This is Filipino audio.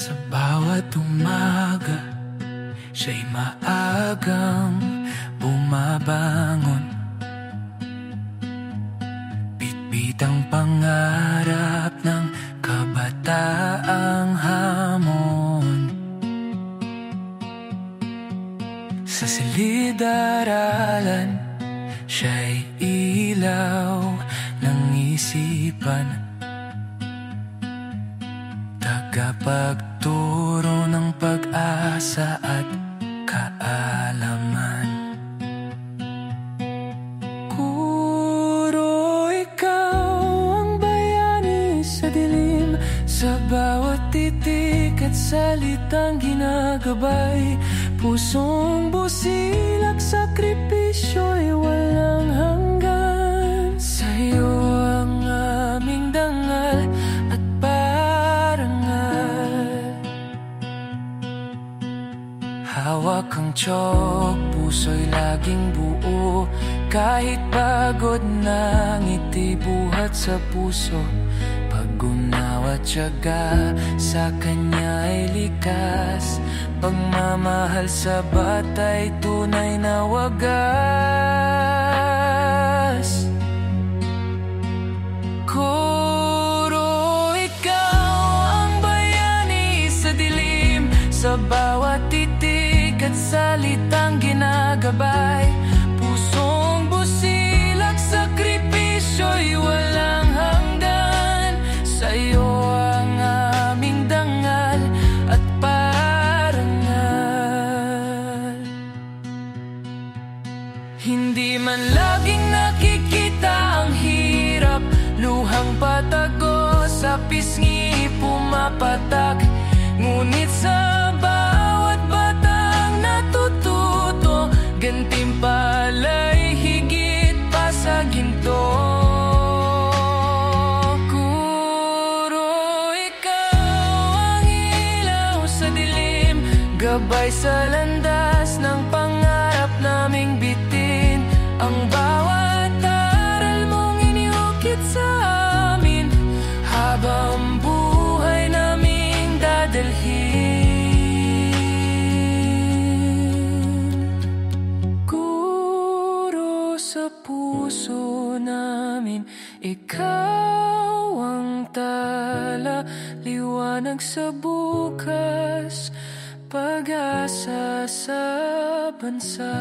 Sa bawat umaga, siya'y maagang bumabangon. Bitbit ang pangarap ng kabataang hamon. Sa silid-aralan, siya'y ilaw ng isipan, tagapagturo ng pag-asa at kaalaman. Guro, ikaw ang bayani sa dilim, sa bawat titik at salitang ginagabay. Pusong busilak, sakripisyo'y walang hanggan. Sa'yo ang aming dangal at parangal. Hawak ang tiyok, puso'y laging buo. Kahit pagod na ngiti buhat sa puso. Pag-unawa, tiyaga, sa kanya ay likas. Pagmamahal sa batay, tunay na wagas. Guro, ikaw ang bayani sa dilim, sa bawat titik at salitang ginagabay. Pusong busilak, sakripisyo'y walang hanggan. Sa'yo ang aming dangal at parangal. Hindi man laging nakikita ang hirap, luhang patago sa pisngi pumapatak. Ngunit sa bawat batang natututo, gantimpala'y higit pa sa ginto. Guro, ikaw ang ilaw sa dilim, gabay sa landas ng pangarap naming bitin. Ang bawat aral mong iniukit sa amin, habang buhay naming dadalhin. Guro, sa puso namin, ikaw ang tala, liwanag sa bukas, pag-asa sa bansa.